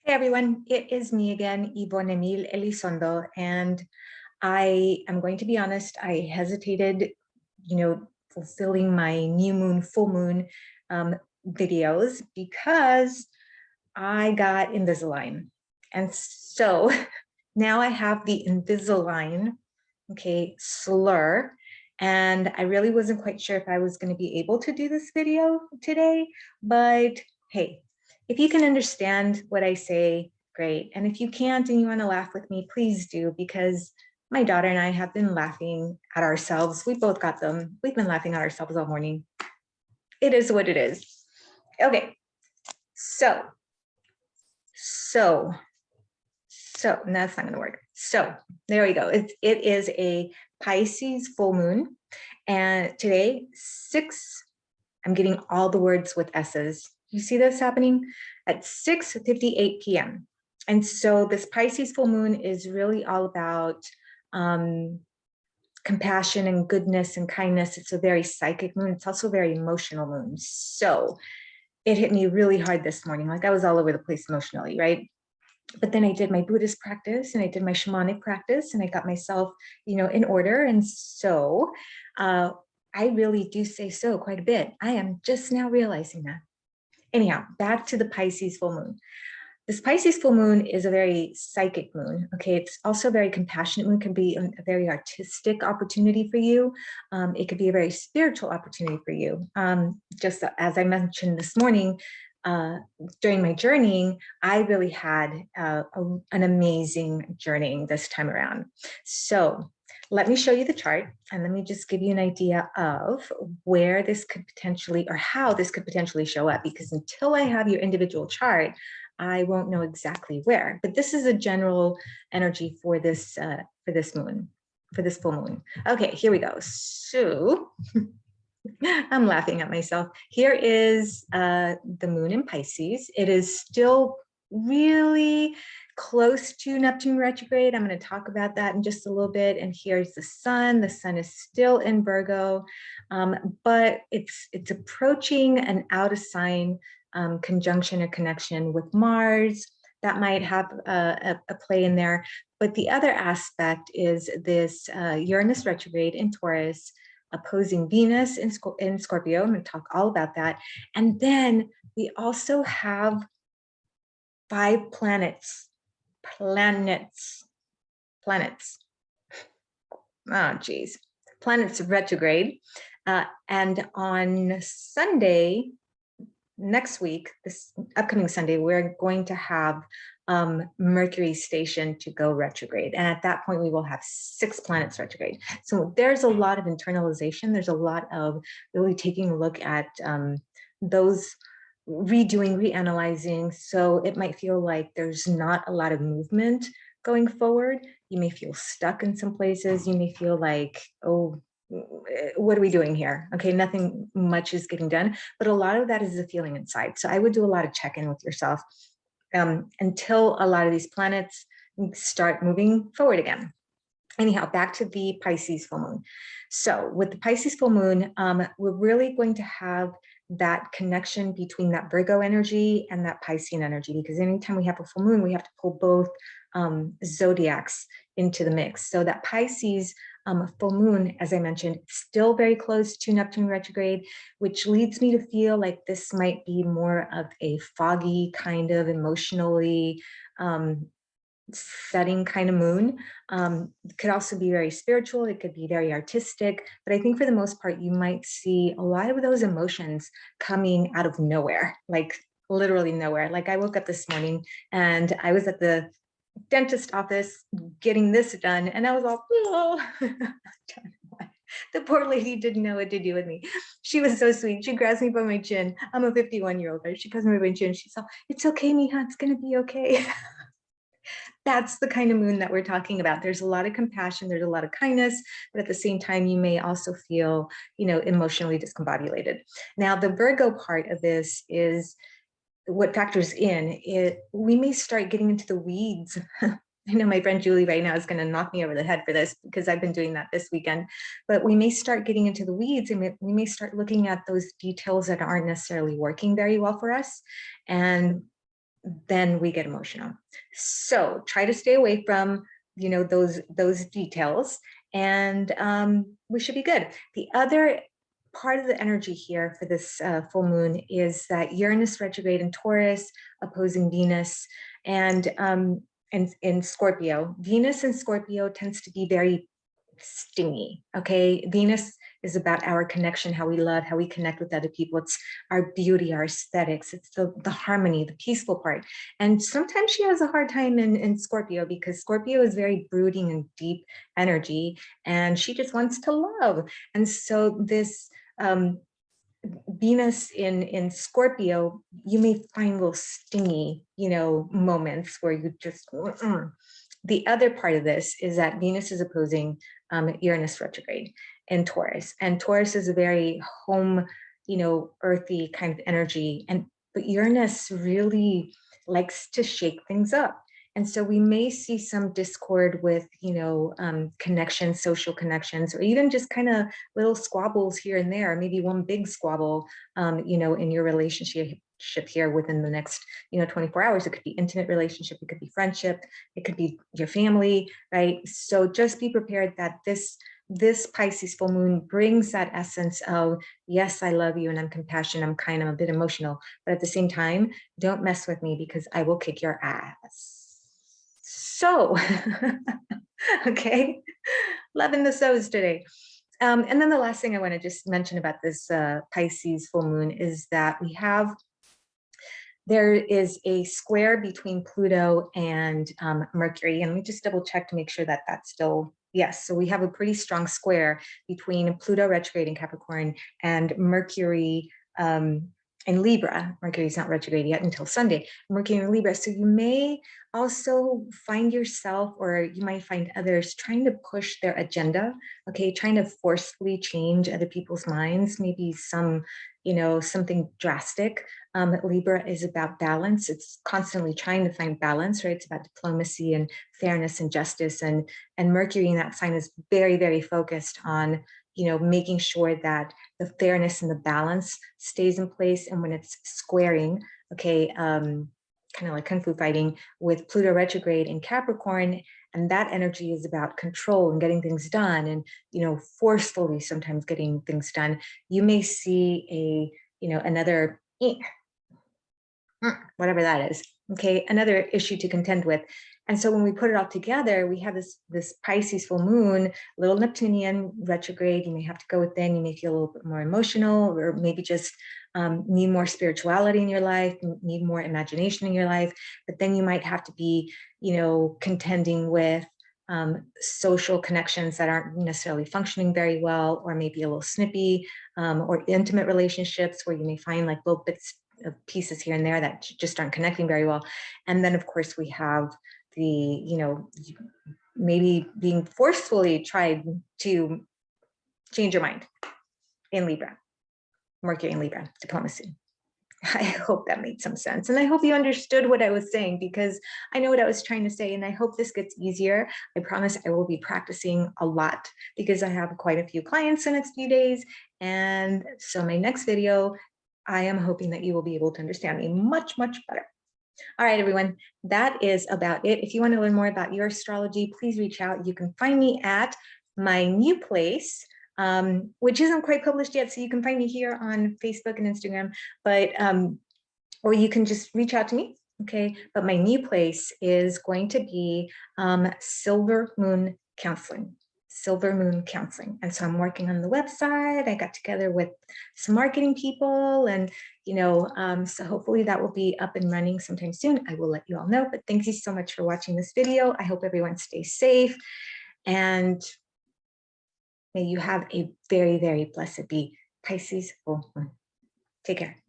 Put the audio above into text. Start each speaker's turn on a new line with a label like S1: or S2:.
S1: Hey everyone, it is me again, Yvonne Emil Elizondo, and I am going to be honest, I hesitated, fulfilling my new moon, full moon videos because I got Invisalign. And so now I have the Invisalign, slur, and I really wasn't quite sure if I was going to be able to do this video today, but hey, if you can understand what I say, great. And if you can't and you want to laugh with me, please do, because my daughter and I have been laughing at ourselves. We both got them. We've been laughing at ourselves all morning. It is what it is. Okay, so and that's not going to work. So there we go. It is a Pisces full moon. And today, I'm getting all the words with S's. You see this happening at 6:58 p.m. And so this Pisces full moon is really all about compassion and goodness and kindness. It's a very psychic moon. It's also a very emotional moon. So it hit me really hard this morning. Like I was all over the place emotionally, right? But then I did my Buddhist practice and I did my shamanic practice and I got myself, in order. And so I really do say so quite a bit. I am just now realizing that. Anyhow, back to the Pisces full moon. This Pisces full moon is a very psychic moon. Okay, it's also a very compassionate moon. It can be a very artistic opportunity for you. It could be a very spiritual opportunity for you. Just as I mentioned this morning, during my journeying, I really had an amazing journeying this time around. So let me show you the chart and let me just give you an idea of where this could potentially, or how this could potentially show up, because until I have your individual chart, I won't know exactly where. But this is a general energy for this moon, for this full moon. Okay, here we go. So I'm laughing at myself. Here is the moon in Pisces. It is still really close to Neptune retrograde. I'm going to talk about that in just a little bit. And here's the sun. The sun is still in Virgo, but it's approaching an out of sign conjunction or connection with Mars. That might have a play in there. But the other aspect is this Uranus retrograde in Taurus, opposing Venus in Scorpio. I'm going to talk all about that. And then we also have 5 planets. Oh, geez. Planets retrograde. And on Sunday, next week, this upcoming Sunday, we're going to have Mercury station to go retrograde. And at that point, we will have 6 planets retrograde. So there's a lot of internalization. There's a lot of really taking a look at those redoing, reanalyzing. So it might feel like there's not a lot of movement going forward. You may feel stuck in some places. You may feel like, oh, what are we doing here? Okay, nothing much is getting done, but a lot of that is the feeling inside. So I would do a lot of check-in with yourself until a lot of these planets start moving forward again. Anyhow, back to the Pisces full moon. So with the Pisces full moon, we're really going to have that connection between that Virgo energy and that Piscean energy, because anytime we have a full moon, we have to pull both zodiacs into the mix. So that Pisces full moon, as I mentioned, still very close to Neptune retrograde, which leads me to feel like this might be more of a foggy kind of emotionally setting kind of moon. It could also be very spiritual. It could be very artistic, but I think for the most part, you might see a lot of those emotions coming out of nowhere, like literally nowhere. Like I woke up this morning and I was at the dentist office getting this done, and I was all, oh. The poor lady didn't know what to do with me. She was so sweet. She grabs me by my chin. I'm a 51-year-old, right? She grabs me by my chin. She's all, it's okay, mija, it's gonna be okay. That's the kind of moon that we're talking about. There's a lot of compassion, there's a lot of kindness, but at the same time, you may also feel, emotionally discombobulated. Now, the Virgo part of this is what factors in it. We may start getting into the weeds. I know my friend Julie right now is going to knock me over the head for this because I've been doing that this weekend, but we may start getting into the weeds and we may start looking at those details that aren't necessarily working very well for us. And then we get emotional. So try to stay away from, you know, those details, and we should be good. The other part of the energy here for this full moon is that Uranus retrograde in Taurus opposing Venus, and in Scorpio. Venus in Scorpio tends to be very stingy. Okay, Venus is about our connection, how we love, how we connect with other people. It's our beauty, our aesthetics. It's the harmony, the peaceful part. And sometimes she has a hard time in Scorpio, because Scorpio is very brooding and deep energy, and she just wants to love. And so this Venus in Scorpio, you may find little stingy, you know, moments where you just. The other part of this is that Venus is opposing Uranus retrograde in Taurus, and Taurus is a very home, you know, earthy kind of energy, but Uranus really likes to shake things up. And so we may see some discord with, you know, connections, social connections, or even just kind of little squabbles here and there, maybe one big squabble, you know, in your relationship here within the next, you know, 24 hours. It could be intimate relationship, it could be friendship, it could be your family, right? So just be prepared that this Pisces full moon brings that essence of, yes, I love you and I'm compassionate, I'm kind, I'm a bit emotional, but at the same time, don't mess with me because I will kick your ass. So, okay, loving the so's today. And then the last thing I want to just mention about this Pisces full moon is that there is a square between Pluto and Mercury. And let me just double check to make sure that that's still, yes. So we have a pretty strong square between Pluto retrograde in Capricorn and Mercury in Libra. Mercury is not retrograde yet until Sunday. Mercury in Libra. So you may also find yourself, or you might find others, trying to push their agenda, okay, trying to forcefully change other people's minds, maybe some, you know, something drastic. Libra is about balance. It's constantly trying to find balance, right? It's about diplomacy and fairness and justice. And Mercury in that sign is very, very focused on, you know, making sure that the fairness and the balance stays in place. And when it's squaring, okay, kind of like Kung Fu fighting with Pluto retrograde in Capricorn, and that energy is about control and getting things done, and, you know, forcefully sometimes getting things done. You may see a, you know, another, whatever that is, okay, another issue to contend with. And so when we put it all together, we have this Pisces full moon, little Neptunian retrograde. You may have to go within, you may feel a little bit more emotional, or maybe just need more spirituality in your life, need more imagination in your life. But then you might have to be, you know, contending with social connections that aren't necessarily functioning very well, or maybe a little snippy, or intimate relationships where you may find like little bits of pieces here and there that just aren't connecting very well. And then of course we have the, you know, maybe being forcefully tried to change your mind in Libra, Mercury in Libra, diplomacy. I hope that made some sense. And I hope you understood what I was saying, because I know what I was trying to say. And I hope this gets easier. I promise I will be practicing a lot, because I have quite a few clients in the next few days. And so my next video, I am hoping that you will be able to understand me much, much better. All right, everyone, that is about it. If you want to learn more about your astrology, please reach out. You can find me at my new place, which isn't quite published yet. So you can find me here on Facebook and Instagram, but, or you can just reach out to me. Okay. But my new place is going to be Silver Moon Counseling. Silver Moon Counseling. And so I'm working on the website. I got together with some marketing people, and, you know, so hopefully that will be up and running sometime soon. I will let you all know, but thank you so much for watching this video. I hope everyone stays safe, and may you have a very, very blessed be Pisces full moon. Take care.